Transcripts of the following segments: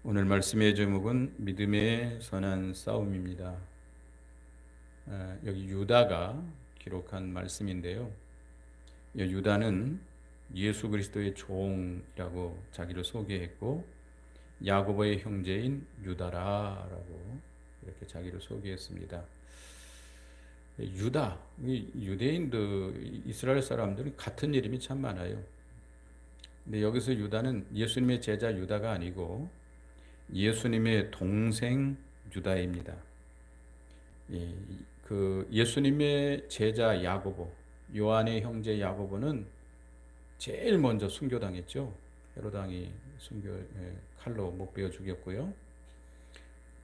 오늘 말씀의 제목은 믿음의 선한 싸움입니다. 여기 유다가 기록한 말씀인데요. 유다는 예수 그리스도의 종이라고 자기를 소개했고 야고보의 형제인 유다라라고 이렇게 자기를 소개했습니다. 유다, 유대인들, 이스라엘 사람들은 같은 이름이 참 많아요. 근데 여기서 유다는 예수님의 제자 유다가 아니고 예수님의 동생 유다입니다. 예, 그 예수님의 제자 야고보, 요한의 형제 야고보는 제일 먼저 순교당했죠. 헤로당이 칼로 못 베어 죽였고요.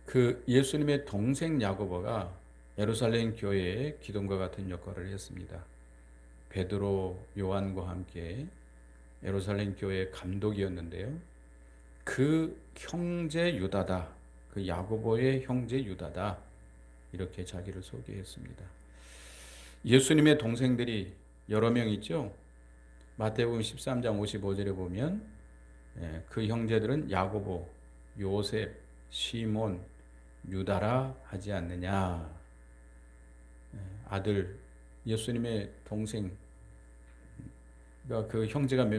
그 예수님의 동생 야고보가 예루살렘 교회의 기둥과 같은 역할을 했습니다. 베드로, 요한과 함께 예루살렘 교회의 감독이었는데요. 그 형제 유다다. 그 야고보의 형제 유다다. 이렇게 자기를 소개했습니다. 예수님의 동생들이 여러 명 있죠. 마태복음 13장 55절에 보면 그 형제들은 야고보, 요셉, 시몬, 유다라 하지 않느냐. 아들, 예수님의 동생, 그러니까 그 형제가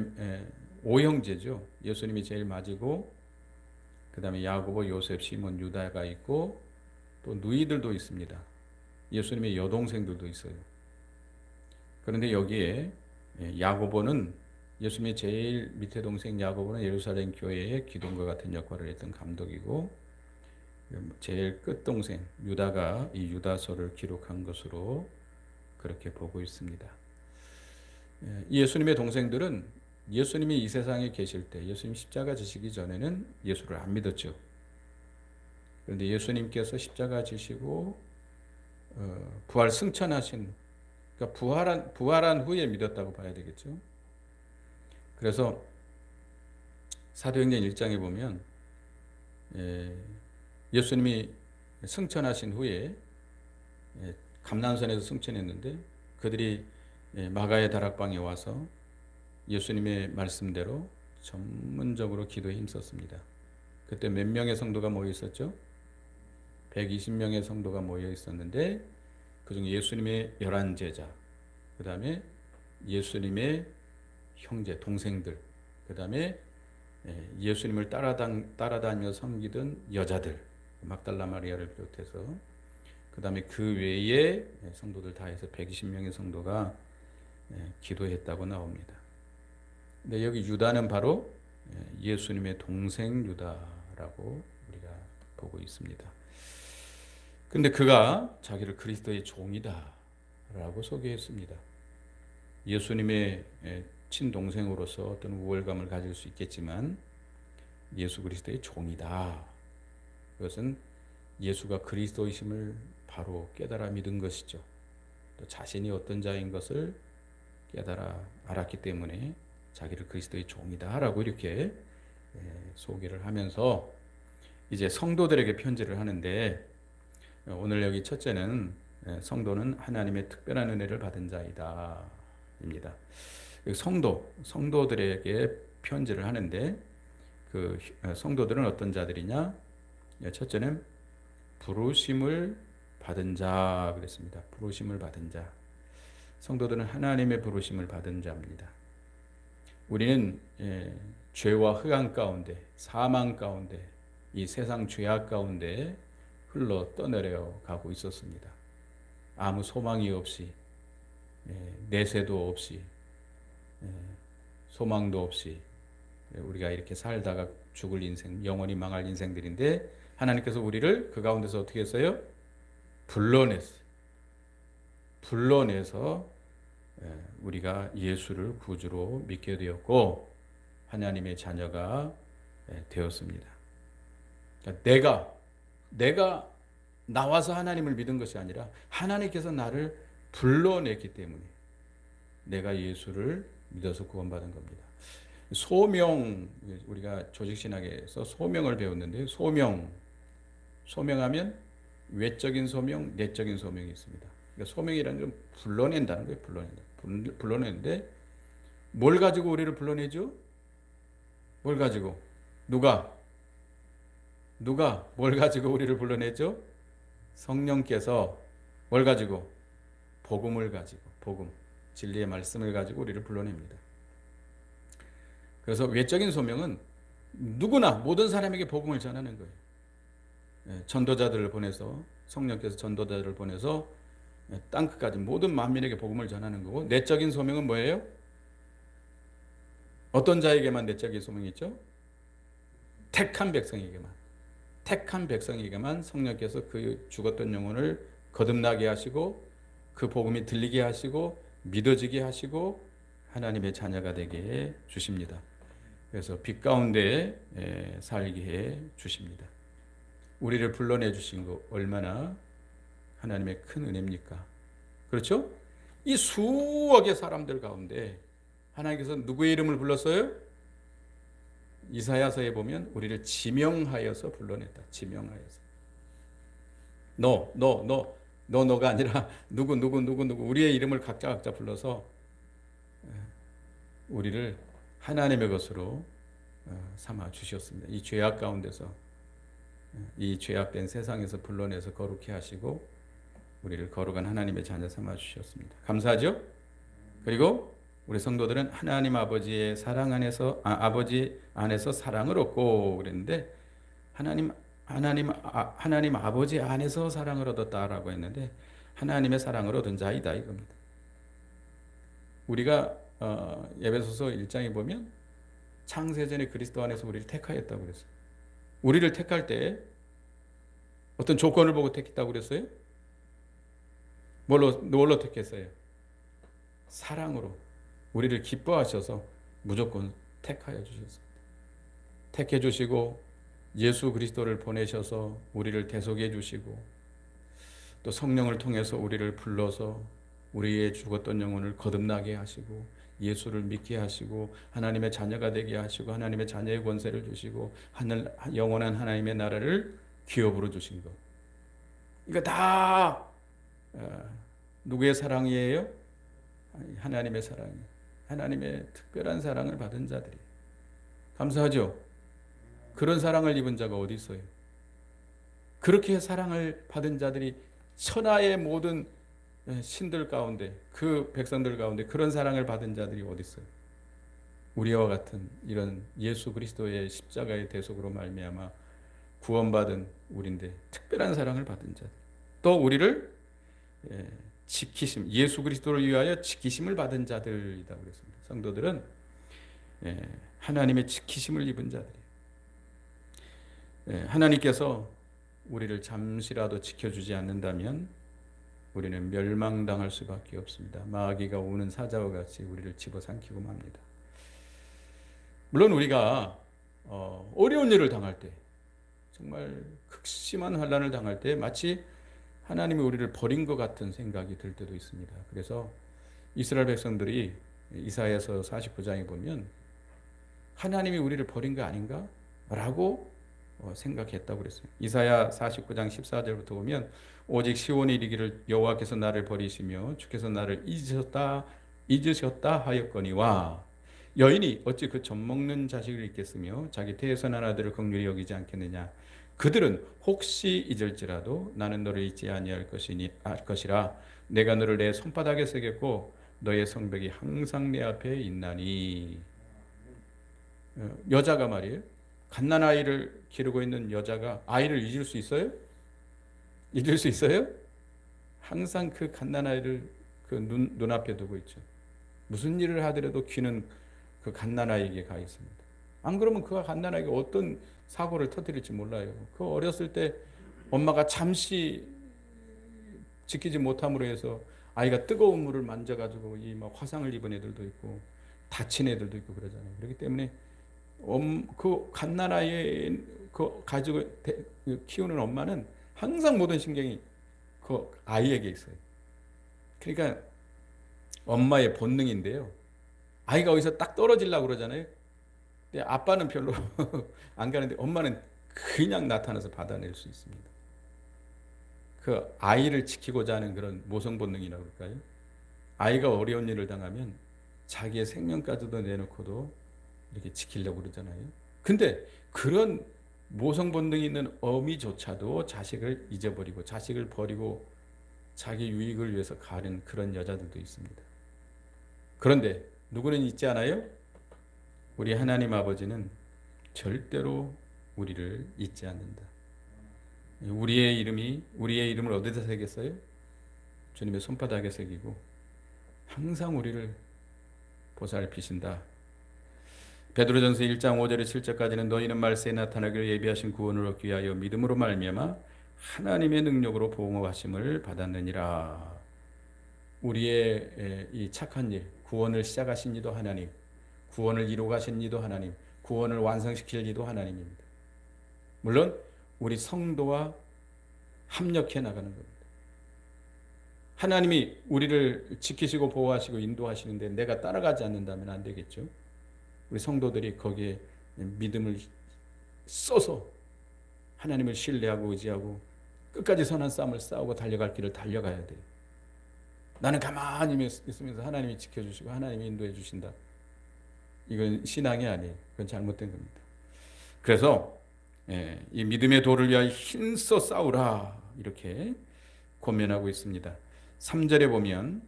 오형제죠. 예수님이 제일 맞이고 그 다음에 야고보, 요셉, 시몬, 유다가 있고 또 누이들도 있습니다. 예수님의 여동생들도 있어요. 그런데 여기에 야고보는 예수님의 제일 밑에 동생 야고보는 예루살렘 교회의 기둥과 같은 역할을 했던 감독이고 제일 끝 동생 유다가 이 유다서를 기록한 것으로 그렇게 보고 있습니다. 예수님의 동생들은 예수님이 이 세상에 계실 때 예수님 십자가 지시기 전에는 예수를 안 믿었죠. 그런데 예수님께서 십자가 지시고 부활 승천하신, 그러니까 부활한 후에 믿었다고 봐야 되겠죠. 그래서 사도행전 1장에 보면 예수님이 승천하신 후에 감난산에서 승천했는데 그들이 마가의 다락방에 와서 예수님의 말씀대로 전문적으로 기도에 힘썼습니다. 그때 몇 명의 성도가 모여 있었죠? 120명의 성도가 모여 있었는데 그중 예수님의 11제자, 그 다음에 예수님의 형제, 동생들, 그 다음에 예수님을 따라다니며 섬기던 여자들, 막달라 마리아를 비롯해서 그 다음에 그 외에 성도들 다 해서 120명의 성도가 기도했다고 나옵니다. 근데 여기 유다는 바로 예수님의 동생 유다라고 우리가 보고 있습니다. 근데 그가 자기를 그리스도의 종이다라고 소개했습니다. 예수님의 친동생으로서 어떤 우월감을 가질 수 있겠지만 예수 그리스도의 종이다. 그것은 예수가 그리스도이심을 바로 깨달아 믿은 것이죠. 또 자신이 어떤 자인 것을 깨달아 알았기 때문에 자기를 그리스도의 종이다라고 이렇게 소개를 하면서 이제 성도들에게 편지를 하는데 오늘 여기 첫째는 성도는 하나님의 특별한 은혜를 받은 자이다 입니다. 성도들에게 편지를 하는데 그 성도들은 어떤 자들이냐? 첫째는 부르심을 받은 자 그랬습니다. 부르심을 받은 자. 성도들은 하나님의 부르심을 받은 자입니다. 우리는 죄와 흑암 가운데, 사망 가운데, 이 세상 죄악 가운데 흘러 떠내려 가고 있었습니다. 아무 소망이 없이, 내세도 없이, 소망도 없이 우리가 이렇게 살다가 죽을 인생, 영원히 망할 인생들인데 하나님께서 우리를 그 가운데서 어떻게 했어요? 불러내서 우리가 예수를 구주로 믿게 되었고 하나님의 자녀가 되었습니다. 그러니까 내가 나와서 하나님을 믿은 것이 아니라 하나님께서 나를 불러냈기 때문에 내가 예수를 믿어서 구원받은 겁니다. 소명, 우리가 조직신학에서 소명을 배웠는데 소명하면 외적인 소명, 내적인 소명이 있습니다. 그러니까 소명이라는 건 불러낸다는 거예요. 불러내는데 뭘 가지고 우리를 불러내죠? 뭘 가지고? 누가? 누가 뭘 가지고 우리를 불러내죠? 성령께서 뭘 가지고? 복음을 가지고, 복음, 진리의 말씀을 가지고 우리를 불러냅니다. 그래서 외적인 소명은 누구나 모든 사람에게 복음을 전하는 거예요. 전도자들을 보내서, 성령께서 전도자들을 보내서 땅끝까지 모든 만민에게 복음을 전하는 거고, 내적인 소명은 뭐예요? 어떤 자에게만 내적인 소명이 있죠? 택한 백성에게만. 택한 백성에게만 성령께서 그 죽었던 영혼을 거듭나게 하시고, 그 복음이 들리게 하시고, 믿어지게 하시고, 하나님의 자녀가 되게 해 주십니다. 그래서 빛 가운데 살게 해 주십니다. 우리를 불러내 주신 거 얼마나 하나님의 큰 은혜입니까? 그렇죠? 이 수억의 사람들 가운데 하나님께서 누구의 이름을 불렀어요? 이사야서에 보면 우리를 지명하여서 불러냈다. 지명하여서. 너가 아니라 누구 우리의 이름을 각자 불러서 우리를 하나님의 것으로 삼아 주셨습니다. 이 죄악 가운데서, 이 죄악된 세상에서 불러내서 거룩해 하시고 우리를 거룩한 하나님의 자녀 삼아 주셨습니다. 감사하죠? 그리고 우리 성도들은 하나님 아버지의 사랑 안에서 아버지 안에서 사랑을 얻고 그랬는데, 하나님 아버지 안에서 사랑을 얻었다라고 했는데, 하나님의 사랑을 얻은 자이다 이겁니다. 우리가 에베소서 1장에 보면 창세전에 그리스도 안에서 우리를 택하였다고 그랬어요. 우리를 택할 때 어떤 조건을 보고 택했다고 그랬어요? 뭘로 택했어요? 사랑으로 우리를 기뻐하셔서 무조건 택하여 주셨습니다. 택해 주시고 예수 그리스도를 보내셔서 우리를 대속해 주시고, 또 성령을 통해서 우리를 불러서 우리의 죽었던 영혼을 거듭나게 하시고 예수를 믿게 하시고 하나님의 자녀가 되게 하시고 하나님의 자녀의 권세를 주시고 영원한 하나님의 나라를 기업으로 주신 것. 이거 다 누구의 사랑이에요? 하나님의 사랑이에요. 하나님의 특별한 사랑을 받은 자들이. 감사하죠? 그런 사랑을 입은 자가 어디 있어요? 그렇게 사랑을 받은 자들이 천하의 모든 신들 가운데, 그 백성들 가운데 그런 사랑을 받은 자들이 어디 있어요? 우리와 같은 이런 예수 그리스도의 십자가의 대속으로 말미암아 구원받은 우리인데 특별한 사랑을 받은 자들, 또 우리를 지키심, 예수 그리스도를 위하여 지키심을 받은 자들이다 그랬습니다. 성도들은 하나님의 지키심을 입은 자들이에요. 하나님께서 우리를 잠시라도 지켜주지 않는다면 우리는 멸망당할 수밖에 없습니다. 마귀가 오는 사자와 같이 우리를 집어삼키고 맙니다. 물론 우리가 어려운 일을 당할 때, 정말 극심한 환난을 당할 때 마치 하나님이 우리를 버린 것 같은 생각이 들 때도 있습니다. 그래서 이스라엘 백성들이 이사야서 49장에 보면 하나님이 우리를 버린 거 아닌가? 라고 생각했다고 그랬어요. 이사야 49장 14절부터 보면 오직 시온이 이르기를 여호와께서 나를 버리시며 주께서 나를 잊으셨다 하였거니와 여인이 어찌 그 젖먹는 자식을 잊겠으며 자기 태에서 난 아들을 긍휼히 여기지 않겠느냐. 그들은 혹시 잊을지라도 나는 너를 잊지 아니할 것이라. 내가 너를 내 손바닥에 새겼고 너의 성벽이 항상 내 앞에 있나니. 여자가 말이에요, 갓난아이를 기르고 있는 여자가 아이를 잊을 수 있어요? 잊을 수 있어요? 항상 그 갓난아이를 그 눈앞에 두고 있죠. 무슨 일을 하더라도 귀는 그 갓난아이에게 가 있습니다. 안 그러면 그 갓난아이가 어떤 사고를 터뜨릴지 몰라요. 그 어렸을 때 엄마가 잠시 지키지 못함으로 해서 아이가 뜨거운 물을 만져가지고 이 막 화상을 입은 애들도 있고 다친 애들도 있고 그러잖아요. 그렇기 때문에 그 갓난아이 그 가지고 키우는 엄마는 항상 모든 신경이 그 아이에게 있어요. 그러니까 엄마의 본능인데요. 아이가 어디서 딱 떨어지려고 그러잖아요. 근데 아빠는 별로 안 가는데 엄마는 그냥 나타나서 받아낼 수 있습니다. 그 아이를 지키고자 하는 그런 모성 본능이라고 그럴까요? 아이가 어려운 일을 당하면 자기의 생명까지도 내놓고도 이렇게 지키려고 그러잖아요. 근데 그런 모성 본능이 있는 어미조차도 자식을 잊어버리고 자식을 버리고 자기 유익을 위해서 가는 그런 여자들도 있습니다. 그런데 누구는 잊지 않아요? 우리 하나님 아버지는 절대로 우리를 잊지 않는다. 우리의 이름을 어디다 새겼어요? 주님의 손바닥에 새기고 항상 우리를 보살피신다. 베드로전서 1장 5절에 7절까지는 너희는 말세에 나타나기를 예비하신 구원을 얻기 위하여 믿음으로 말미암아 하나님의 능력으로 보호하심을 받았느니라. 우리의 이 착한 일, 구원을 시작하신 이도 하나님, 구원을 이루어 가신 이도 하나님, 구원을 완성시킬 이도 하나님입니다. 물론 우리 성도와 합력해 나가는 겁니다. 하나님이 우리를 지키시고 보호하시고 인도하시는데 내가 따라가지 않는다면 안 되겠죠. 우리 성도들이 거기에 믿음을 써서 하나님을 신뢰하고 의지하고 끝까지 선한 싸움을 싸우고 달려갈 길을 달려가야 돼요. 나는 가만히 있으면서 하나님이 지켜주시고 하나님이 인도해 주신다. 이건 신앙이 아니에요. 그건 잘못된 겁니다. 그래서 이 믿음의 도를 위하여 힘써 싸우라 이렇게 권면하고 있습니다. 3절에 보면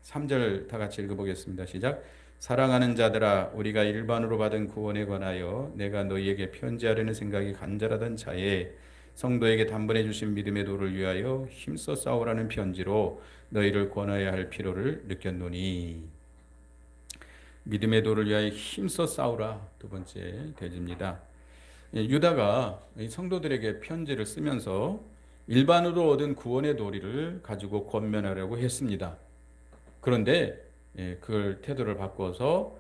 3절 다 같이 읽어보겠습니다. 시작. 사랑하는 자들아 우리가 일반으로 받은 구원에 관하여 내가 너희에게 편지하려는 생각이 간절하던 차에 성도에게 단번에 주신 믿음의 도를 위하여 힘써 싸우라는 편지로 너희를 권하여야 할 필요를 느꼈노니. 믿음의 도를 위하여 힘써 싸우라 두 번째 대지입니다. 유다가 성도들에게 편지를 쓰면서 일반으로 얻은 구원의 도리를 가지고 권면하려고 했습니다. 그런데 그걸 태도를 바꿔서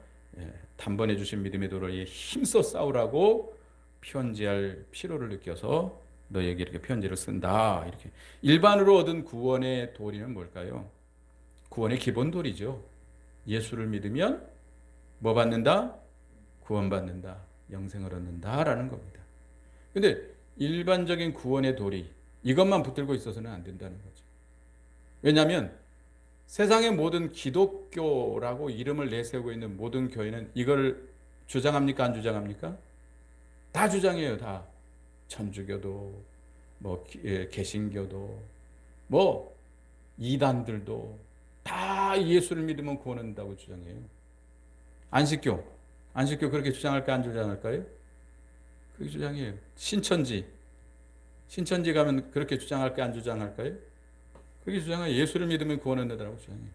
단번에 주신 믿음의 도를 힘써 싸우라고 편지할 필요를 느껴서 너에게 이렇게 편지를 쓴다. 이렇게 일반으로 얻은 구원의 도리는 뭘까요? 구원의 기본 도리죠. 예수를 믿으면 뭐 받는다? 구원받는다. 영생을 얻는다라는 겁니다. 근데 일반적인 구원의 도리 이것만 붙들고 있어서는 안 된다는 거죠. 왜냐하면 세상의 모든 기독교라고 이름을 내세우고 있는 모든 교회는 이걸 주장합니까? 안 주장합니까? 다 주장해요. 다. 천주교도 개신교도 이단들도 다 예수를 믿으면 구원한다고 주장해요. 안식교 그렇게 주장할까 안 주장할까요? 그렇게 주장해요. 신천지 가면 그렇게 주장할까 안 주장할까요? 그렇게 주장해요. 예수를 믿으면 구원한다고 주장해요.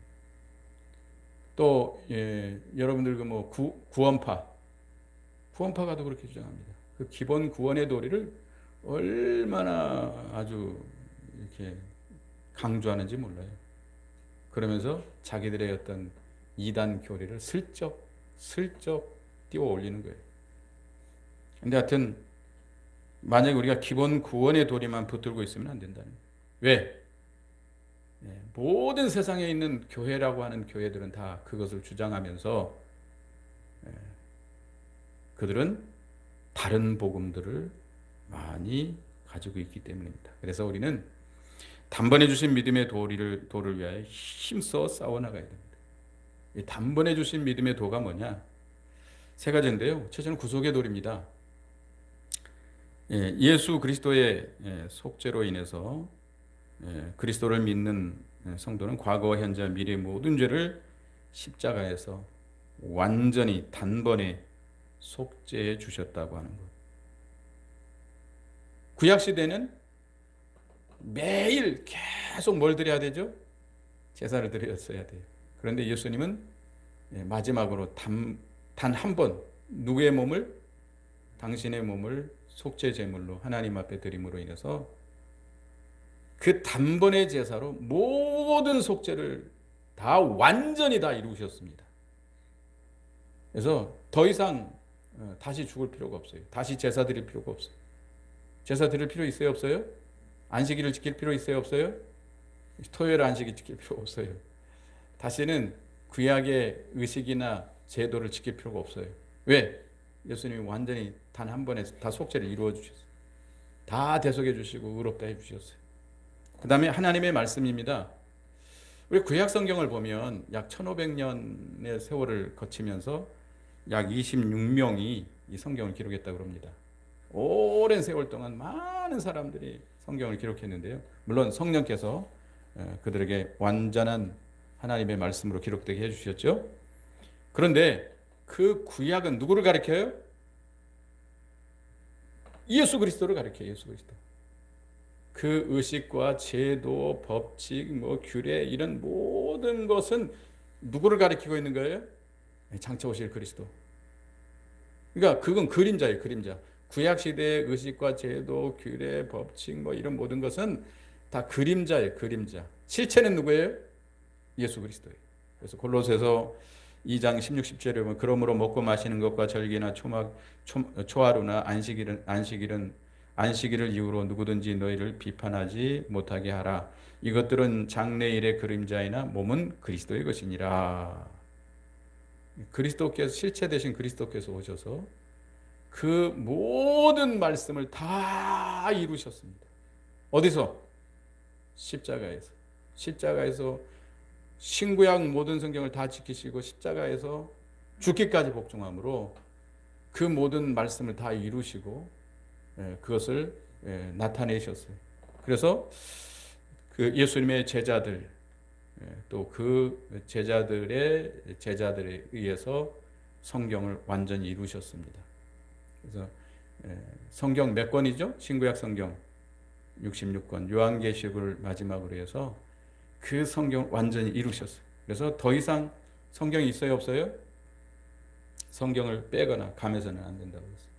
또 여러분들 구원파가도 그렇게 주장합니다. 그 기본 구원의 도리를 얼마나 아주 이렇게 강조하는지 몰라요. 그러면서 자기들의 어떤 이단 교리를 슬쩍 띄워 올리는 거예요. 근데 하여튼 만약에 우리가 기본 구원의 도리만 붙들고 있으면 안 된다는 거예요. 왜? 모든 세상에 있는 교회라고 하는 교회들은 다 그것을 주장하면서 그들은 다른 복음들을 많이 가지고 있기 때문입니다. 그래서 우리는 단번에 주신 믿음의 도를 위하여 힘써 싸워나가야 됩니다. 이 단번에 주신 믿음의 도가 뭐냐? 세 가지인데요. 첫째는 구속의 도리입니다. 예수 그리스도의 속죄로 인해서 그리스도를 믿는 성도는 과거와 현재 미래의 모든 죄를 십자가에서 완전히 단번에 속죄해 주셨다고 하는 것. 구약 시대는 매일 계속 뭘 드려야 되죠? 제사를 드렸어야 돼요. 그런데 예수님은 마지막으로 단 한 번 누구의 몸을? 당신의 몸을 속죄 제물로 하나님 앞에 드림으로 인해서 그 단번의 제사로 모든 속죄를 다 완전히 다 이루셨습니다. 그래서 더 이상 다시 죽을 필요가 없어요. 다시 제사 드릴 필요가 없어요. 제사 드릴 필요 있어요? 없어요? 안식일을 지킬 필요 있어요? 없어요? 토요일 안식일 지킬 필요 없어요. 다시는 구약의 의식이나 제도를 지킬 필요가 없어요. 왜? 예수님이 완전히 단 한 번에 다 속죄를 이루어 주셨어요. 다 대속해 주시고 의롭다 해 주셨어요. 그 다음에 하나님의 말씀입니다. 우리 구약 성경을 보면 약 1500년의 세월을 거치면서 약 26명이 이 성경을 기록했다고 합니다. 오랜 세월 동안 많은 사람들이 성경을 기록했는데요. 물론 성령께서 그들에게 완전한 하나님의 말씀으로 기록되게 해주셨죠. 그런데 그 구약은 누구를 가리켜요? 예수 그리스도를 가리켜요. 예수 그리스도. 그 의식과 제도, 법칙, 규례 이런 모든 것은 누구를 가리키고 있는 거예요? 장차 오실 그리스도. 그러니까 그건 그림자예요. 그림자. 구약 시대의 의식과 제도, 규례, 법칙 이런 모든 것은 다 그림자예요. 그림자. 실체는 누구예요? 예수 그리스도예요. 그래서 골로새서 2장 16, 17절에 보면 그러므로 먹고 마시는 것과 절기나 초하루나 안식일을 이유로 누구든지 너희를 비판하지 못하게 하라. 이것들은 장래일의 그림자이나 몸은 그리스도의 것이니라. 그리스도께서 실체 되신 그리스도께서 오셔서 그 모든 말씀을 다 이루셨습니다. 어디서? 십자가에서. 십자가에서 신구약 모든 성경을 다 지키시고 십자가에서 죽기까지 복종함으로 그 모든 말씀을 다 이루시고 그것을 나타내셨어요. 그래서 그 예수님의 제자들 또 그 제자들에 의해서 성경을 완전히 이루셨습니다. 그래서 성경 몇 권이죠? 신구약 성경 66권, 요한계시록을 마지막으로 해서 그 성경 완전히 이루셨어요. 그래서 더 이상 성경이 있어요, 없어요? 성경을 빼거나 감해서는 안 된다고 했어요.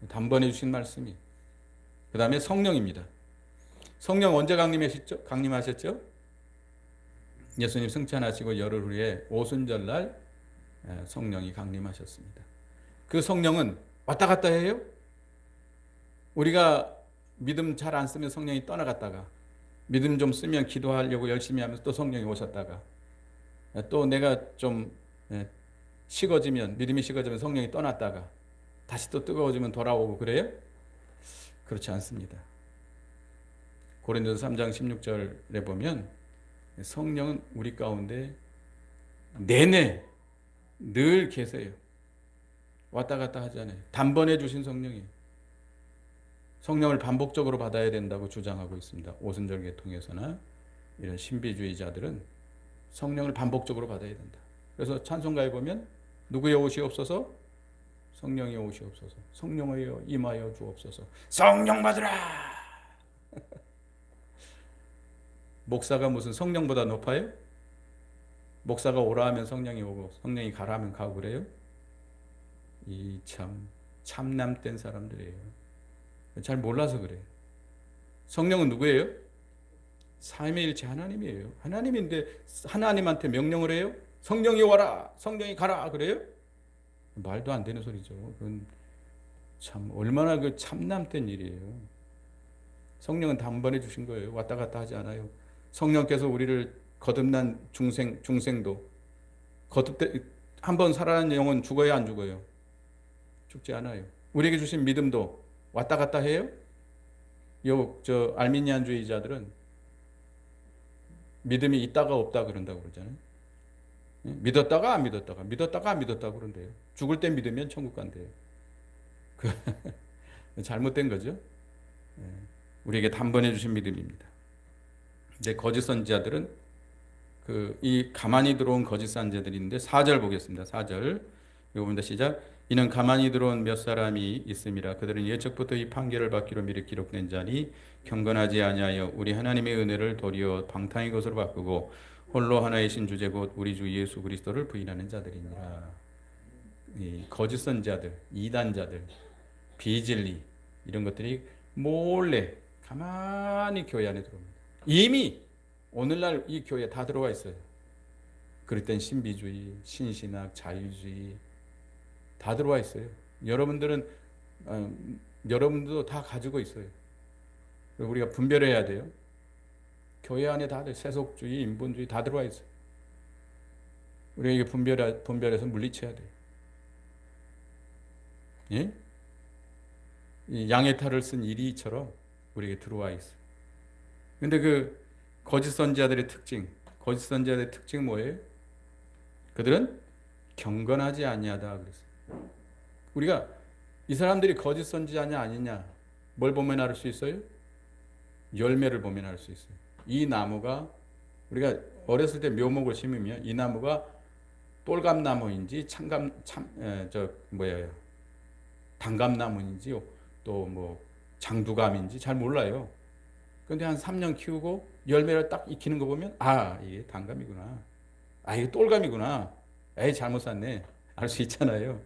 단번에 주신 말씀이. 그 다음에 성령입니다. 성령 언제 강림하셨죠? 예수님 승천하시고 열흘 후에 오순절날 성령이 강림하셨습니다. 그 성령은 왔다 갔다 해요? 우리가 믿음 잘 안 쓰면 성령이 떠나갔다가 믿음 좀 쓰면 기도하려고 열심히 하면서 또 성령이 오셨다가 또 내가 좀 믿음이 식어지면 성령이 떠났다가 다시 또 뜨거워지면 돌아오고 그래요? 그렇지 않습니다. 고린도서 3장 16절에 보면 성령은 우리 가운데 내내 늘 계세요. 왔다 갔다 하잖아요. 단번에 주신 성령이에요. 성령을 반복적으로 받아야 된다고 주장하고 있습니다. 오순절 계통에서나 이런 신비주의자들은 성령을 반복적으로 받아야 된다. 그래서 찬송가에 보면 누구의 옷이 없어서 성령이 옷이 없어서 성령이여 임하여 주옵소서. 성령 받으라. 목사가 무슨 성령보다 높아요? 목사가 오라 하면 성령이 오고 성령이 가라 하면 가고 그래요? 이 참남된 사람들이에요. 잘 몰라서 그래요. 성령은 누구예요? 삼위일체 하나님이에요. 하나님인데 하나님한테 명령을 해요? 성령이 와라, 성령이 가라 그래요? 말도 안 되는 소리죠. 그건 참 얼마나 그 참남된 일이에요. 성령은 단번에 주신 거예요. 왔다 갔다 하지 않아요. 성령께서 우리를 거듭난 중생도 한번 살아난 영혼 죽어야 안 죽어요? 죽지 않아요. 우리에게 주신 믿음도 왔다 갔다 해요? 알미니안주의자들은 믿음이 있다가 없다 그런다고 그러잖아요. 믿었다가 안 믿었다가 믿었다가 안 믿었다고 그런대요. 죽을 때 믿으면 천국 간대요. 잘못된 거죠. 우리에게 단번에 주신 믿음입니다. 근데 거짓 선지자들은 이 가만히 들어온 거짓 선지자들인데 4절 보겠습니다. 4절 이거 봅니다. 시작. 이는 가만히 들어온 몇 사람이 있음이라. 그들은 예적부터 이 판결을 받기로 미리 기록된 자니 경건하지 아니하여 우리 하나님의 은혜를 도리어 방탕의 것으로 바꾸고 홀로 하나이신 주제 곧 우리 주 예수 그리스도를 부인하는 자들이니라. 이 거짓 선지자들, 이단자들, 비진리 이런 것들이 몰래 가만히 교회 안에 들어옵니다. 이미 오늘날 이 교회에 다 들어와 있어요. 그럴 땐 신비주의, 신신학, 자유주의 다 들어와 있어요. 여러분들도 다 가지고 있어요. 우리가 분별해야 돼요. 교회 안에 다들 세속주의, 인본주의 다 들어와 있어요. 우리가 이게 분별해서 물리쳐야 돼요. 예? 이 양의 탈을 쓴 이리처럼 우리에게 들어와 있어요. 근데 그 거짓 선지자들의 특징 뭐예요? 그들은 경건하지 아니하다 그랬어요. 우리가 이 사람들이 거짓 선지자냐 아니냐 뭘 보면 알 수 있어요? 열매를 보면 알 수 있어요. 이 나무가 우리가 어렸을 때 묘목을 심으면 이 나무가 똘감나무인지 저 뭐예요? 단감나무인지 또 뭐 장두감인지 잘 몰라요. 근데 한 3년 키우고 열매를 딱 익히는 거 보면 이게 단감이구나. 이게 똘감이구나. 에이 잘못 샀네. 알 수 있잖아요.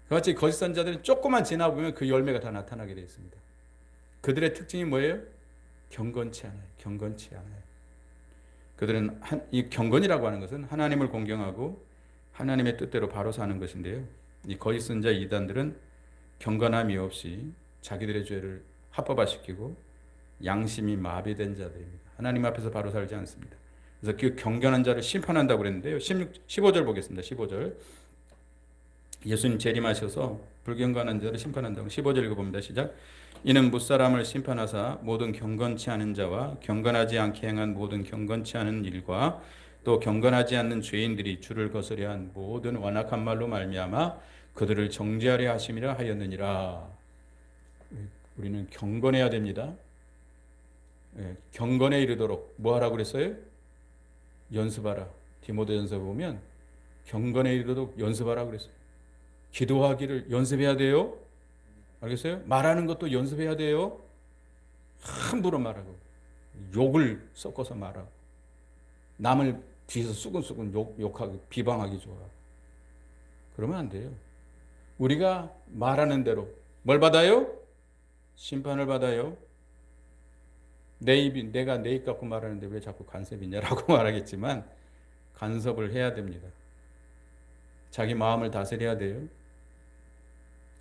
그같이 거짓 선자들은 조금만 지나보면 그 열매가 다 나타나게 되어 있습니다. 그들의 특징이 뭐예요? 경건치 않아요. 경건치 않아요. 그들은 이 경건이라고 하는 것은 하나님을 공경하고 하나님의 뜻대로 바로 사는 것인데요. 이 거짓 선자 이단들은 경건함이 없이 자기들의 죄를 합법화시키고 양심이 마비된 자들입니다. 하나님 앞에서 바로 살지 않습니다. 그래서 그 경건한 자를 심판한다고 그랬는데요. 15절 보겠습니다. 15절. 예수님 재림하셔서 불경건한 자를 심판한다고 15절 읽어봅니다. 시작. 이는 무사람을 심판하사 모든 경건치 않은 자와 경건하지 않게 행한 모든 경건치 않은 일과 또 경건하지 않는 죄인들이 주를 거스려 한 모든 완악한 말로 말미암아 그들을 정죄하려 하심이라 하였느니라. 우리는 경건해야 됩니다. 경건에 이르도록 뭐 하라고 그랬어요? 연습하라. 디모데전서 보면 경건에 이르도록 연습하라고 그랬어요. 기도하기를 연습해야 돼요. 알겠어요? 말하는 것도 연습해야 돼요. 함부로 말하고 욕을 섞어서 말하고 남을 뒤에서 수근수근 욕하고 비방하기 좋아. 그러면 안 돼요. 우리가 말하는 대로 뭘 받아요? 심판을 받아요. 내가 내 입 갖고 말하는데 왜 자꾸 간섭이냐라고 말하겠지만 간섭을 해야 됩니다. 자기 마음을 다스려야 돼요.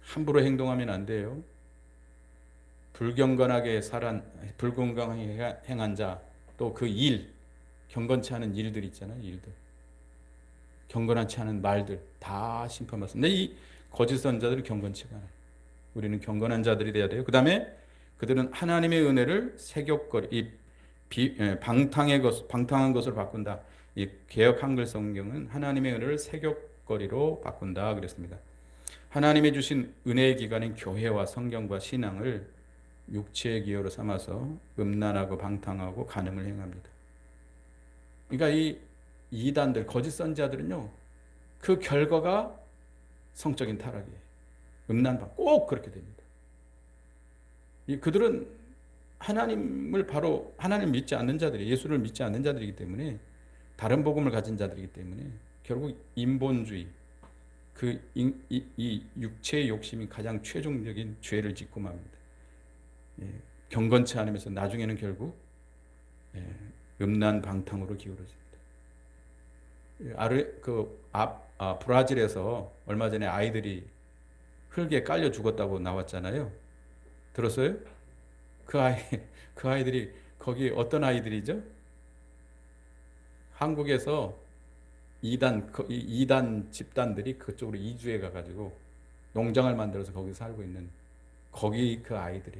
함부로 행동하면 안 돼요. 불경건하게 행한 자, 또 그 일, 경건치 않은 일들 있잖아요. 일들. 경건하지 않은 말들 다 심판받습니다. 근데 이 거짓 선자들은 경건치가 않아요. 우리는 경건한 자들이 돼야 돼요. 그 다음에 그들은 하나님의 은혜를 세격거리, 방탕한 것으로 바꾼다. 이 개역 한글 성경은 하나님의 은혜를 세격거리로 바꾼다 그랬습니다. 하나님의 주신 은혜의 기관인 교회와 성경과 신앙을 육체의 기여로 삼아서 음란하고 방탕하고 간음을 행합니다. 그러니까 이 이단들, 거짓 선지자들은요, 그 결과가 성적인 타락이에요. 음란방 꼭 그렇게 됩니다. 그들은 하나님 믿지 않는 자들이, 예수를 믿지 않는 자들이기 때문에, 다른 복음을 가진 자들이기 때문에 결국 인본주의, 이 육체의 욕심이 가장 최종적인 죄를 짓고 맙니다. 경건치 않으면서 나중에는 결국 음란 방탕으로 기울어집니다. 브라질에서 얼마 전에 아이들이 흙에 깔려 죽었다고 나왔잖아요. 들었어요? 그 아이들이 거기 어떤 아이들이죠? 한국에서 이단 집단들이 그쪽으로 이주해 가가지고 농장을 만들어서 거기 살고 있는 거기 그 아이들이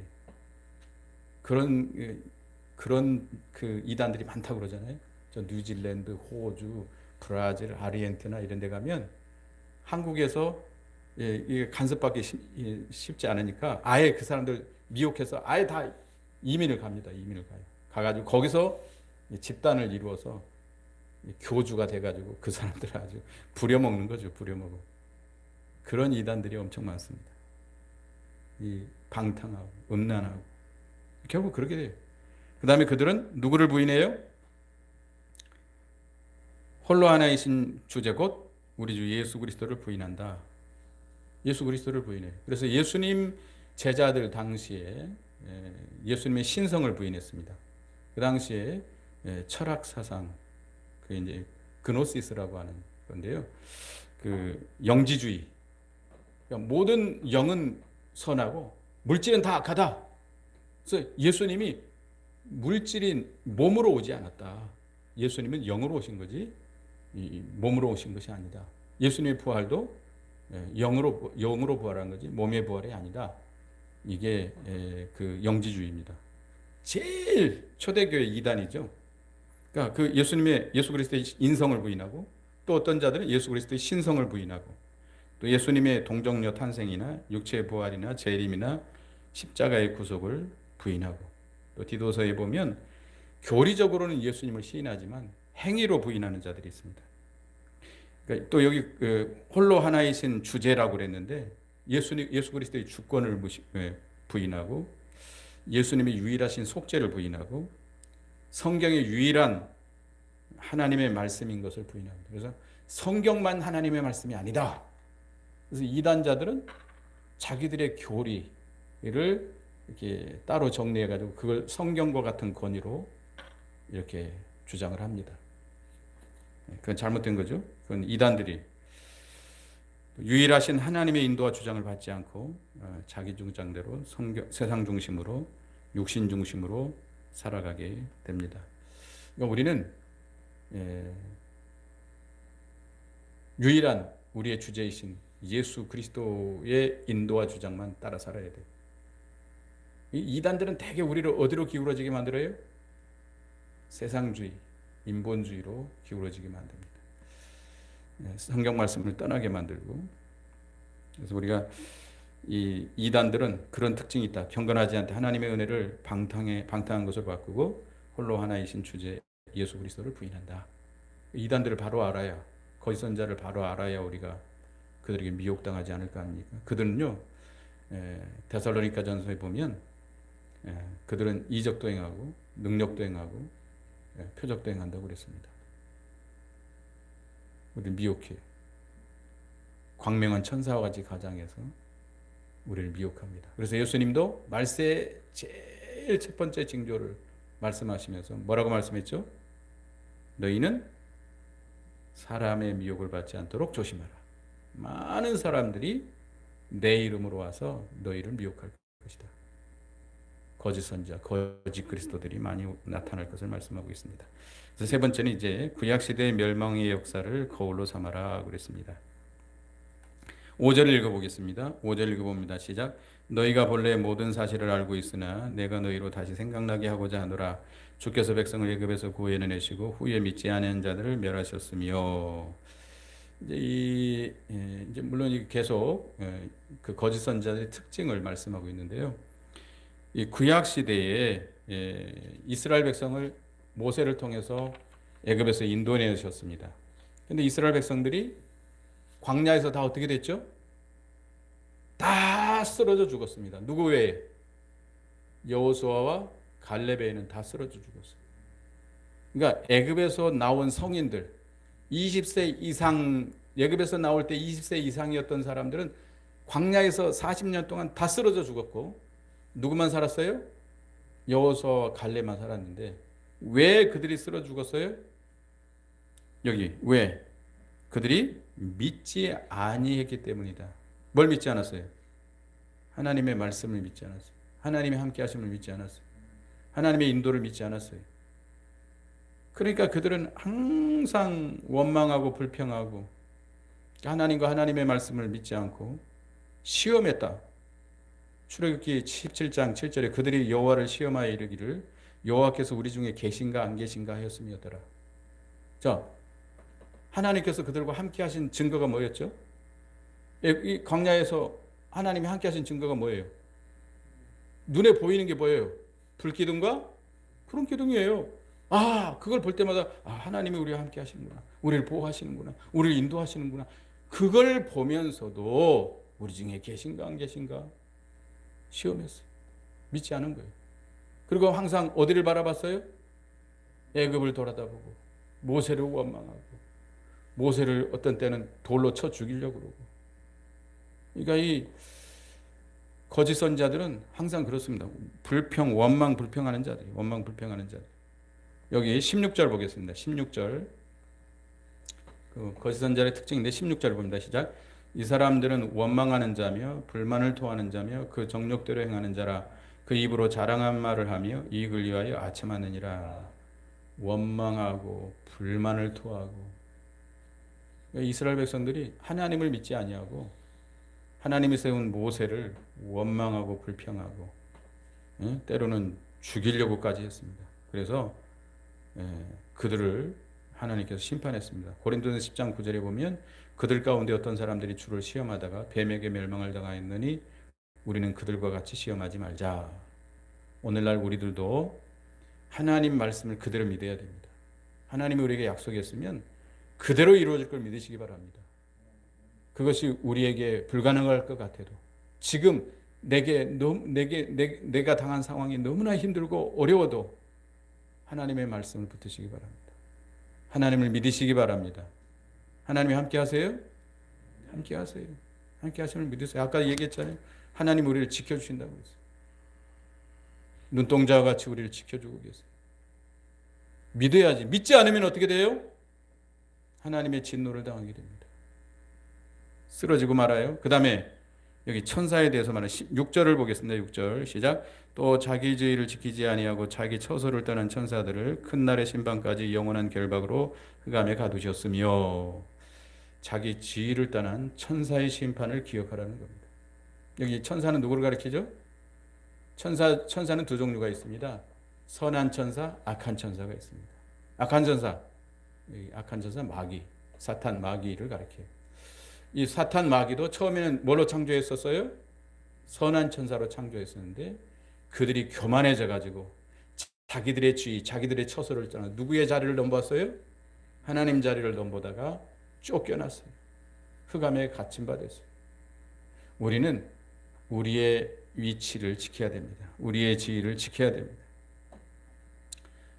그런 그 이단들이 많다고 그러잖아요. 저 뉴질랜드, 호주, 브라질, 아르헨티나 이런 데 가면 한국에서 이게 간섭받기 쉽지 않으니까 아예 그 사람들 미혹해서 아예 다 이민을 갑니다. 이민을 가요. 가가지고 거기서 집단을 이루어서 교주가 돼가지고 그 사람들을 아주 부려먹는 거죠. 부려먹어. 그런 이단들이 엄청 많습니다. 이 방탕하고 음란하고 결국 그렇게 돼요. 그 다음에 그들은 누구를 부인해요? 홀로 하나이신 주제 곧 우리 주 예수 그리스도를 부인한다. 예수 그리스도를 부인해요. 그래서 예수님 제자들 당시에 예수님의 신성을 부인했습니다. 그 당시에 철학 사상, 그 이제 그노시스라고 하는 건데요. 그 영지주의. 그러니까 모든 영은 선하고 물질은 다 악하다. 그래서 예수님이 물질인 몸으로 오지 않았다. 예수님은 영으로 오신 거지 몸으로 오신 것이 아니다. 예수님의 부활도 영으로 부활한 거지 몸의 부활이 아니다. 이게 그 영지주의입니다. 제일 초대교회 이단이죠. 그러니까 그 예수 그리스도의 인성을 부인하고 또 어떤 자들은 예수 그리스도의 신성을 부인하고 또 예수님의 동정녀 탄생이나 육체의 부활이나 재림이나 십자가의 구속을 부인하고, 또 디도서에 보면 교리적으로는 예수님을 시인하지만 행위로 부인하는 자들이 있습니다. 그러니까 또 여기 홀로 하나이신 주제라고 그랬는데 예수 그리스도의 주권을 부인하고, 예수님의 유일하신 속죄를 부인하고, 성경의 유일한 하나님의 말씀인 것을 부인합니다. 그래서 성경만 하나님의 말씀이 아니다. 그래서 이단자들은 자기들의 교리를 이렇게 따로 정리해 가지고 그걸 성경과 같은 권위로 이렇게 주장을 합니다. 그건 잘못된 거죠. 그건 이단들이 유일하신 하나님의 인도와 주장을 받지 않고 자기 주장대로 세상 중심으로, 육신 중심으로 살아가게 됩니다. 그러니까 우리는 유일한 우리의 주제이신 예수 그리스도의 인도와 주장만 따라 살아야 돼요. 이 이단들은 대개 우리를 어디로 기울어지게 만들어요? 세상주의, 인본주의로 기울어지게 만듭니다. 성경 말씀을 떠나게 만들고. 그래서 우리가 이 이단들은 그런 특징이 있다. 경건하지 않되 하나님의 은혜를 방탕한 것을 바꾸고 홀로 하나이신 주제 예수 그리스도를 부인한다. 이단들을 바로 알아야, 거짓 선자를 바로 알아야 우리가 그들에게 미혹당하지 않을 거 아닙니까? 그들은요, 데살로니가 전서에 보면 그들은 이적도 행하고 능력도 행하고 표적도 행한다고 그랬습니다. 우리를 미혹해. 광명한 천사와 같이 가장해서 우리를 미혹합니다. 그래서 예수님도 말세의 제일 첫 번째 징조를 말씀하시면서 뭐라고 말씀했죠? 너희는 사람의 미혹을 받지 않도록 조심하라. 많은 사람들이 내 이름으로 와서 너희를 미혹할 것이다. 거짓 선지자, 거짓 그리스도들이 많이 나타날 것을 말씀하고 있습니다. 그래서 세 번째는 이제 구약 시대의 멸망의 역사를 거울로 삼아라 그랬습니다. 5절 읽어보겠습니다. 5절 읽어봅니다. 시작. 너희가 본래 모든 사실을 알고 있으나 내가 너희로 다시 생각나게 하고자 하노라. 주께서 백성을 애굽에서 구해내시고 후에 믿지 않은 자들을 멸하셨으며. 이제 물론 계속 그 거짓 선지자들의 특징을 말씀하고 있는데요. 이 구약 시대에 이스라엘 백성을 모세를 통해서 애굽에서 인도해내셨습니다. 근데 이스라엘 백성들이 광야에서 다 어떻게 됐죠? 다 쓰러져 죽었습니다. 누구 외에? 여호수아와 갈렙 외에는 다 쓰러져 죽었어요. 그러니까 애굽에서 나온 성인들 20세 이상, 애굽에서 나올 때 20세 이상이었던 사람들은 광야에서 40년 동안 다 쓰러져 죽었고, 누구만 살았어요? 여호수아와 갈렙만 살았는데 왜 그들이 쓰러져 죽었어요? 여기 왜? 그들이 믿지 아니했기 때문이다. 뭘 믿지 않았어요? 하나님의 말씀을 믿지 않았어요. 하나님의 함께 하심을 믿지 않았어요. 하나님의 인도를 믿지 않았어요. 그러니까 그들은 항상 원망하고 불평하고 하나님과 하나님의 말씀을 믿지 않고 시험했다. 출애굽기 17장 7절에 그들이 여호와를 시험하여 이르기를 여호와께서 우리 중에 계신가 안 계신가 하였음이었더라. 자, 하나님께서 그들과 함께 하신 증거가 뭐였죠? 이 광야에서 하나님이 함께 하신 증거가 뭐예요? 눈에 보이는 게 뭐예요? 불기둥과 푸른 기둥이에요. 그걸 볼 때마다 하나님이 우리와 함께 하시는구나. 우리를 보호하시는구나. 우리를 인도하시는구나. 그걸 보면서도 우리 중에 계신가 안 계신가 시험했어요. 믿지 않은 거예요. 그리고 항상 어디를 바라봤어요? 애굽을 돌아다보고 모세를 원망하고 모세를 어떤 때는 돌로 쳐 죽이려고 그러고. 그러니까 이 거짓 선지자들은 항상 그렇습니다. 원망 불평하는 자들이, 원망 불평하는 자들. 여기 16절 보겠습니다. 16절. 그 거짓 선지자의 특징인데 16절 봅니다. 시작. 이 사람들은 원망하는 자며 불만을 토하는 자며 그 정욕대로 행하는 자라. 그 입으로 자랑한 말을 하며 이익을 위하여 아첨하느니라. 원망하고 불만을 토하고. 이스라엘 백성들이 하나님을 믿지 아니하고 하나님이 세운 모세를 원망하고 불평하고 때로는 죽이려고까지 했습니다. 그래서 그들을 하나님께서 심판했습니다. 고린도전서 10장 9절에 보면 그들 가운데 어떤 사람들이 주를 시험하다가 뱀에게 멸망을 당하였느니 우리는 그들과 같이 시험하지 말자. 오늘날 우리들도 하나님 말씀을 그대로 믿어야 됩니다. 하나님이 우리에게 약속했으면 그대로 이루어질 걸 믿으시기 바랍니다. 그것이 우리에게 불가능할 것 같아도 지금 내가 당한 상황이 너무나 힘들고 어려워도 하나님의 말씀을 붙드시기 바랍니다. 하나님을 믿으시기 바랍니다. 하나님이 함께 하세요? 함께 하세요. 함께 하심을 믿으세요. 아까 얘기했잖아요. 하나님 우리를 지켜주신다고 했어요. 눈동자와 같이 우리를 지켜주고 계세요. 믿어야지. 믿지 않으면 어떻게 돼요? 하나님의 진노를 당하게 됩니다. 쓰러지고 말아요. 그 다음에 여기 천사에 대해서 말하는 6절을 보겠습니다. 6절 시작. 또 자기 죄를 지키지 아니하고 자기 처소를 떠난 천사들을 큰 날의 심판까지 영원한 결박으로 흑암에 가두셨으며, 자기 지위를 떠난 천사의 심판을 기억하라는 겁니다. 여기 천사는 누구를 가리키죠? 천사는 두 종류가 있습니다. 선한 천사, 악한 천사가 있습니다. 악한 천사 마귀, 사탄 마귀를 가리켜요. 이 사탄 마귀도 처음에는 뭘로 창조했었어요? 선한 천사로 창조했었는데 그들이 교만해져 가지고 자기들의 지위, 자기들의 처소를 떠나 누구의 자리를 넘봤어요? 하나님 자리를 넘보다가 쫓겨났어요. 흑암에 갇힌 바 됐어요. 우리는 우리의 위치를 지켜야 됩니다. 우리의 지위를 지켜야 됩니다.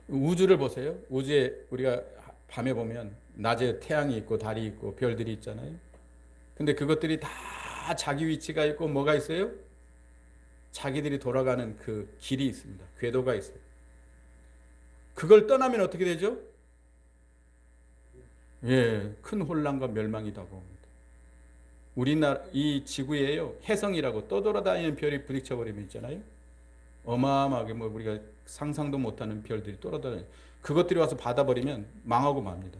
우주를 보세요. 우주에 우리가 밤에 보면 낮에 태양이 있고 달이 있고 별들이 있잖아요. 근데 그것들이 다 자기 위치가 있고 뭐가 있어요? 자기들이 돌아가는 그 길이 있습니다. 궤도가 있어요. 그걸 떠나면 어떻게 되죠? 큰 혼란과 멸망이 다가옵니다. 우리나라 이 지구에요, 혜성이라고 떠돌아다니는 별이 부딪혀 버리면 있잖아요. 어마어마하게 우리가 상상도 못하는 별들이 돌아다녀요. 그것들이 와서 받아버리면 망하고 맙니다.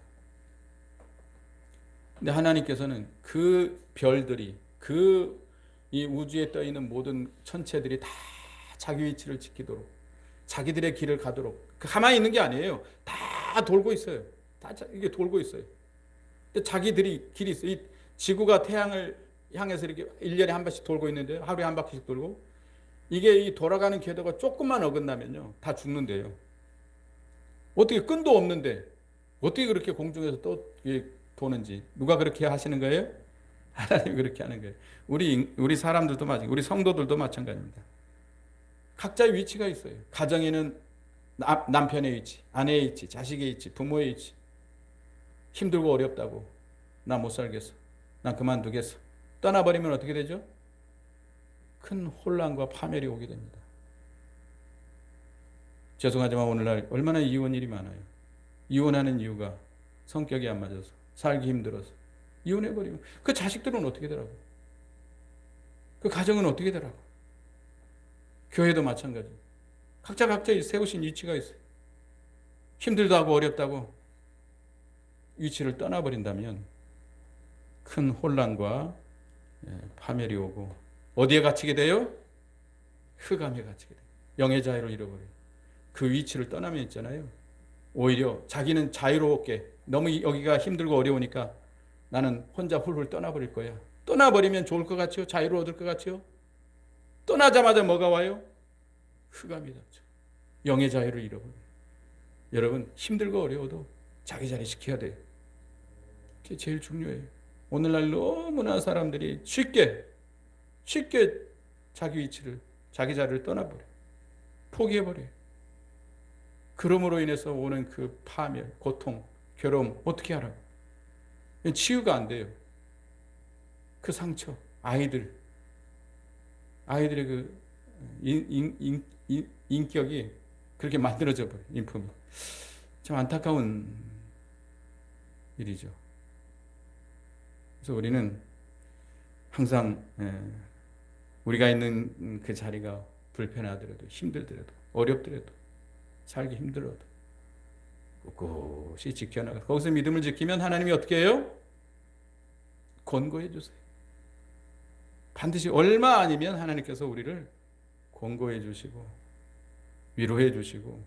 근데 하나님께서는 그 별들이, 이 우주에 떠 있는 모든 천체들이 다 자기 위치를 지키도록, 자기들의 길을 가도록, 가만히 있는 게 아니에요. 다 돌고 있어요. 다 이게 돌고 있어요. 근데 자기들이 길이 있어요. 이 지구가 태양을 향해서 이렇게 1년에 한 번씩 돌고 있는데요. 하루에 한 바퀴씩 돌고. 이게 이 돌아가는 궤도가 조금만 어긋나면요, 다 죽는데요. 어떻게 끈도 없는데 어떻게 그렇게 공중에서 또 도는지 누가 그렇게 하시는 거예요? 하나님이 그렇게 하는 거예요. 우리 사람들도 마찬가지, 우리 성도들도 마찬가지입니다. 각자의 위치가 있어요. 가정에는 남편의 위치, 아내의 위치, 자식의 위치, 부모의 위치. 힘들고 어렵다고 나 못 살겠어, 난 그만두겠어, 떠나버리면 어떻게 되죠? 큰 혼란과 파멸이 오게 됩니다. 죄송하지만 오늘날 얼마나 이혼일이 많아요. 이혼하는 이유가 성격이 안 맞아서, 살기 힘들어서 이혼해버리면 그 자식들은 어떻게 되라고? 그 가정은 어떻게 되라고? 교회도 마찬가지. 각자 세우신 위치가 있어요. 힘들다고 어렵다고 위치를 떠나버린다면 큰 혼란과 파멸이 오고 어디에 갇히게 돼요? 흑암에 갇히게 돼요. 영의 자유를 잃어버려요. 그 위치를 떠나면 있잖아요, 오히려 자기는 자유롭게, 너무 여기가 힘들고 어려우니까 나는 혼자 훌훌 떠나버릴 거야. 떠나버리면 좋을 것 같죠? 자유를 얻을 것 같죠? 떠나자마자 뭐가 와요? 흑암이 닥쳐. 영의 자유를 잃어버려요. 여러분, 힘들고 어려워도 자기 자리 지켜야 돼요. 그게 제일 중요해요. 오늘날 너무나 사람들이 쉽게 자기 위치를, 자기 자리를 떠나버려요. 포기해버려요. 그럼으로 인해서 오는 그 파멸, 고통, 괴로움 어떻게 하라고? 치유가 안 돼요. 그 상처, 아이들의 그 인격이 그렇게 만들어져 버려요. 인품이. 참 안타까운 일이죠. 그래서 우리는 항상 우리가 있는 그 자리가 불편하더라도, 힘들더라도, 어렵더라도, 살기 힘들어도 꿋꿋이 지켜나가. 거기서 믿음을 지키면 하나님이 어떻게 해요? 권고해 주세요. 반드시 얼마 아니면 하나님께서 우리를 권고해 주시고 위로해 주시고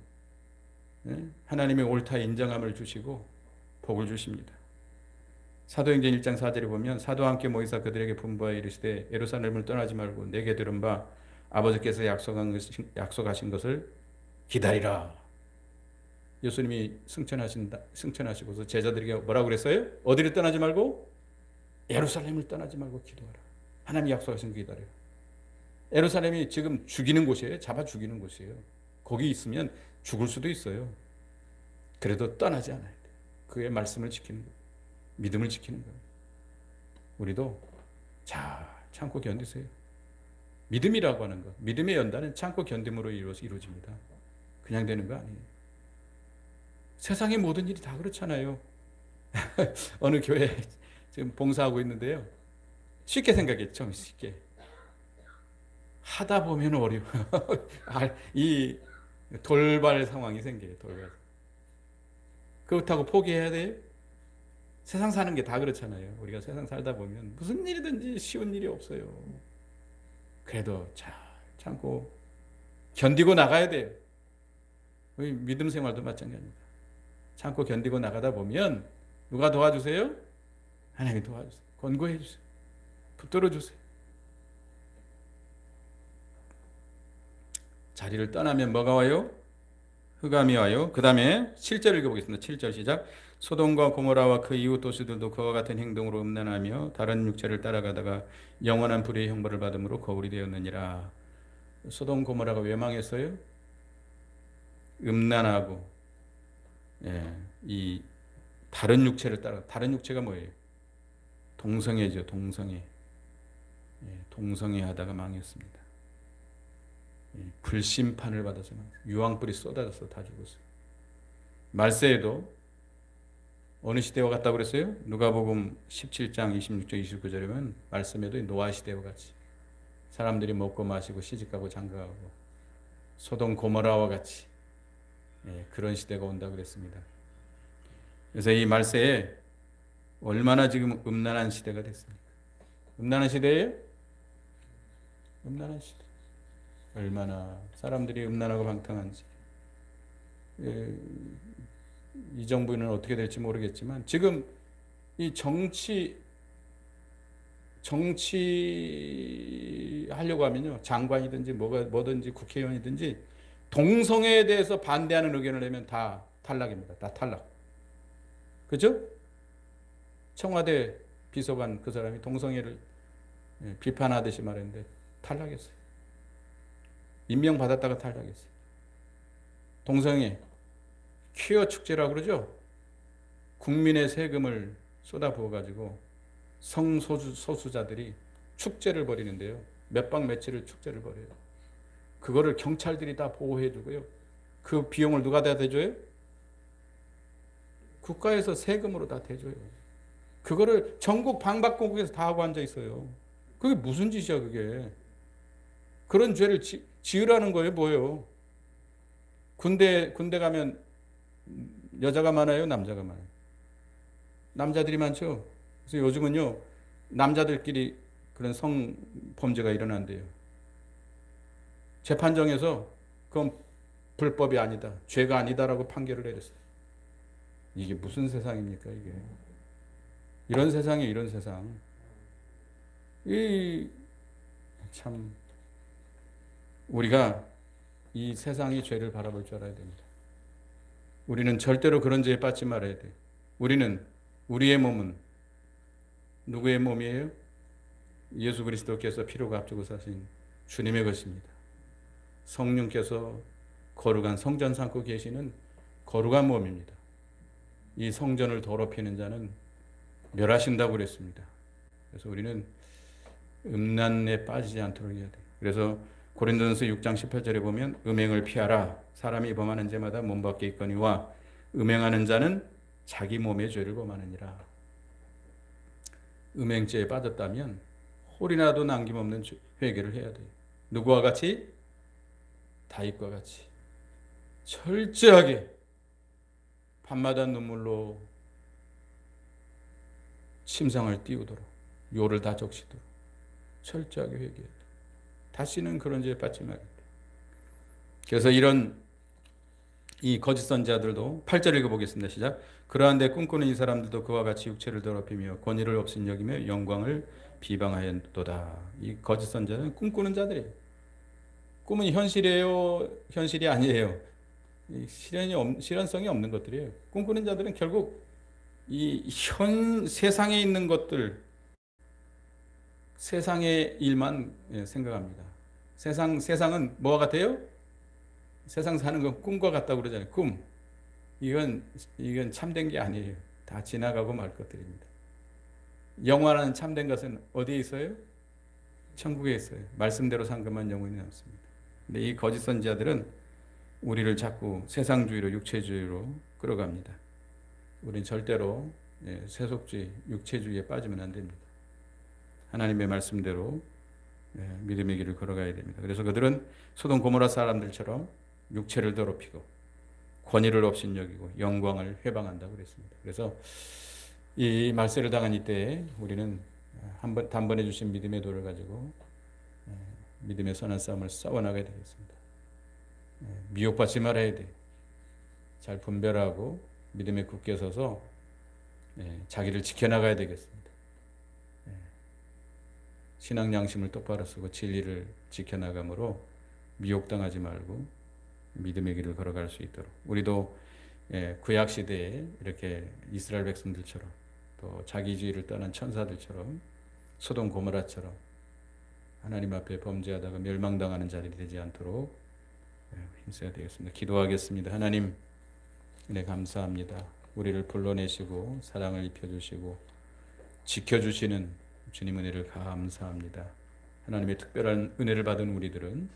하나님의 옳다 인정함을 주시고 복을 주십니다. 사도행전 1장 4절에 보면 사도와 함께 모이사 그들에게 분부하여 이르시되 예루살렘을 떠나지 말고 내게 들은 바 아버지께서 약속하신 것을 기다리라. 예수님이 승천하시고서 제자들에게 뭐라고 그랬어요? 어디를 떠나지 말고? 예루살렘을 떠나지 말고 기도하라. 하나님이 약속하신 거 기다려요. 예루살렘이 지금 죽이는 곳이에요. 잡아 죽이는 곳이에요. 거기 있으면 죽을 수도 있어요. 그래도 떠나지 않아야 돼요. 그의 말씀을 지키는 거예요. 믿음을 지키는 거예요. 우리도 잘 참고 견디세요. 믿음이라고 하는 것, 믿음의 연단은 참고 견딤으로 이루어집니다. 그냥 되는 거 아니에요. 세상의 모든 일이 다 그렇잖아요. 어느 교회 지금 봉사하고 있는데요. 쉽게 생각했죠. 쉽게. 하다 보면 어려워. 이 돌발 상황이 생겨요. 돌발. 그렇다고 포기해야 돼요? 세상 사는 게 다 그렇잖아요. 우리가 세상 살다 보면 무슨 일이든지 쉬운 일이 없어요. 그래도 잘 참고 견디고 나가야 돼요. 우리 믿음 생활도 마찬가지입니다. 참고 견디고 나가다 보면 누가 도와주세요? 하나님이 도와주세요. 권고해 주세요. 붙들어 주세요. 자리를 떠나면 뭐가 와요? 흑암이 와요. 그 다음에 7절 읽어보겠습니다. 7절 시작. 소돔과 고모라와 그 이웃 도시들도 그와 같은 행동으로 음란하며 다른 육체를 따라가다가 영원한 불의의 형벌을 받음으로 거울이 되었느니라. 소돔 고모라가 왜 망했어요? 음란하고 이 다른 육체를 따라. 다른 육체가 뭐예요? 동성애죠. 동성애. 동성애 하다가 망했습니다. 불심판을 받아서 유황불이 쏟아져서 다 죽었어요. 말세에도 어느 시대와 같다고 그랬어요? 누가복음 17장 26절 29절에 보면 말씀에도 노아 시대와 같이 사람들이 먹고 마시고 시집가고 장가가고 소돔 고모라와 같이 그런 시대가 온다고 그랬습니다. 그래서 이 말세에 얼마나 지금 음란한 시대가 됐습니까? 음란한 시대예요? 음란한 시대. 얼마나 사람들이 음란하고 방탕한지. 이 정부는 어떻게 될지 모르겠지만 지금 이 정치 하려고 하면요, 장관이든지 뭐든지 국회의원이든지 동성애에 대해서 반대하는 의견을 내면 다 탈락입니다. 다 탈락. 그죠? 청와대 비서관 그 사람이 동성애를 비판하듯이 말했는데 탈락했어요. 임명받았다가 탈락했어요. 동성애 퀴어 축제라고 그러죠. 국민의 세금을 쏟아부어가지고 성소수자들이 축제를 벌이는데요. 몇 박 며칠을 축제를 벌여요. 그거를 경찰들이 다 보호해주고요. 그 비용을 누가 다 대줘요? 국가에서 세금으로 다 대줘요. 그거를 전국 방방곡곡에서 다 하고 앉아 있어요. 그게 무슨 짓이야 그게. 그런 죄를 지으라는 거예요. 뭐예요? 군대 가면 여자가 많아요? 남자가 많아요? 남자들이 많죠? 그래서 요즘은요, 남자들끼리 그런 성범죄가 일어난대요. 재판정에서 그건 불법이 아니다, 죄가 아니다라고 판결을 내렸어요. 이게 무슨 세상입니까, 이게? 이런 세상이에요, 이런 세상. 참, 우리가 이 세상의 죄를 바라볼 줄 알아야 됩니다. 우리는 절대로 그런 죄에 빠지지 말아야 돼요. 우리의 몸은 누구의 몸이에요? 예수 그리스도께서 피로 값주고 사신 주님의 것입니다. 성령께서 거룩한 성전 삼고 계시는 거룩한 몸입니다. 이 성전을 더럽히는 자는 멸하신다고 그랬습니다. 그래서 우리는 음란에 빠지지 않도록 해야 돼요. 그래서 고린도전서 6장 18절에 보면 음행을 피하라. 사람이 범하는 죄마다 몸 밖에 있거니와 음행하는 자는 자기 몸의 죄를 범하느니라. 음행죄에 빠졌다면 홀이라도 남김없는 회개를 해야 돼요. 누구와 같이? 다윗과 같이 철저하게 밤마다 눈물로 침상을 띄우도록 요를 다 적시도록 철저하게 회개해야 돼요. 다시는 그런 죄에 빠지지 말아야 돼요. 그래서 이런 이 거짓 선지자들도 8절 읽어보겠습니다. 시작. 그러한데 꿈꾸는 이 사람들도 그와 같이 육체를 더럽히며 권위를 없인 여기며 영광을 비방하였도다. 이 거짓 선지자는 꿈꾸는 자들이에요. 꿈은 현실이에요? 현실이 아니에요? 실현성이 없는 것들이에요. 꿈꾸는 자들은 결국 이 현 세상에 있는 것들, 세상의 일만 생각합니다. 세상은 뭐와 같아요? 세상 사는 건 꿈과 같다고 그러잖아요. 꿈. 이건 참된 게 아니에요. 다 지나가고 말 것들입니다. 영원한 참된 것은 어디에 있어요? 천국에 있어요. 말씀대로 산 것만 영원히 남습니다. 근데 이 거짓 선지자들은 우리를 자꾸 세상주의로 육체주의로 끌어갑니다. 우리는 절대로 세속주의, 육체주의에 빠지면 안 됩니다. 하나님의 말씀대로 믿음의 길을 걸어가야 됩니다. 그래서 그들은 소돔 고모라 사람들처럼 육체를 더럽히고 권위를 없인 여기고 영광을 회방한다고 그랬습니다. 그래서 이 말세를 당한 이때에 우리는 단번에 주신 믿음의 도를 가지고 믿음의 선한 싸움을 싸워나가야 되겠습니다. 미혹받지 말아야 돼. 잘 분별하고 믿음에 굳게 서서 자기를 지켜나가야 되겠습니다. 신앙 양심을 똑바로 쓰고 진리를 지켜나감으로 미혹당하지 말고 믿음의 길을 걸어갈 수 있도록 우리도 구약 시대에 이렇게 이스라엘 백성들처럼 또 자기주의를 떠난 천사들처럼 소돔 고모라처럼 하나님 앞에 범죄하다가 멸망당하는 자들이 되지 않도록 힘써야 되겠습니다. 기도하겠습니다. 하나님 은혜 감사합니다. 우리를 불러내시고 사랑을 입혀주시고 지켜주시는 주님 은혜를 감사합니다. 하나님의 특별한 은혜를 받은 우리들은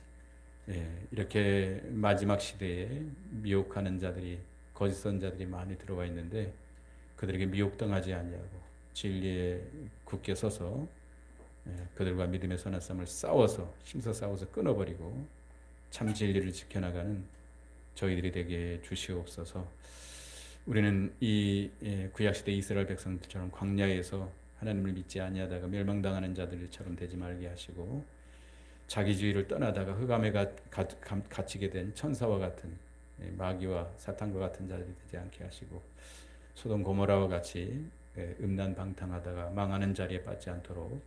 이렇게 마지막 시대에 미혹하는 자들이 거짓 선자들이 많이 들어와 있는데 그들에게 미혹당하지 아니하고 진리에 굳게 서서 그들과 믿음의 선한 싸움을 힘써 싸워서 끊어버리고 참 진리를 지켜나가는 저희들이 되게 주시옵소서. 우리는 이 구약시대 이스라엘 백성들처럼 광야에서 하나님을 믿지 아니하다가 멸망당하는 자들처럼 되지 말게 하시고 자기주의를 떠나다가 흑암에 갇히게 된 천사와 같은 마귀와 사탄과 같은 자들이 되지 않게 하시고 소돔 고모라와 같이 음란방탕하다가 망하는 자리에 빠지지 않도록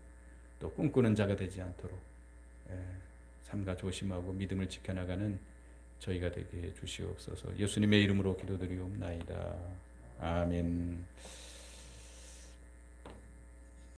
또 꿈꾸는 자가 되지 않도록 삼가 조심하고 믿음을 지켜나가는 저희가 되게 해주시옵소서. 예수님의 이름으로 기도드리옵나이다. 아멘.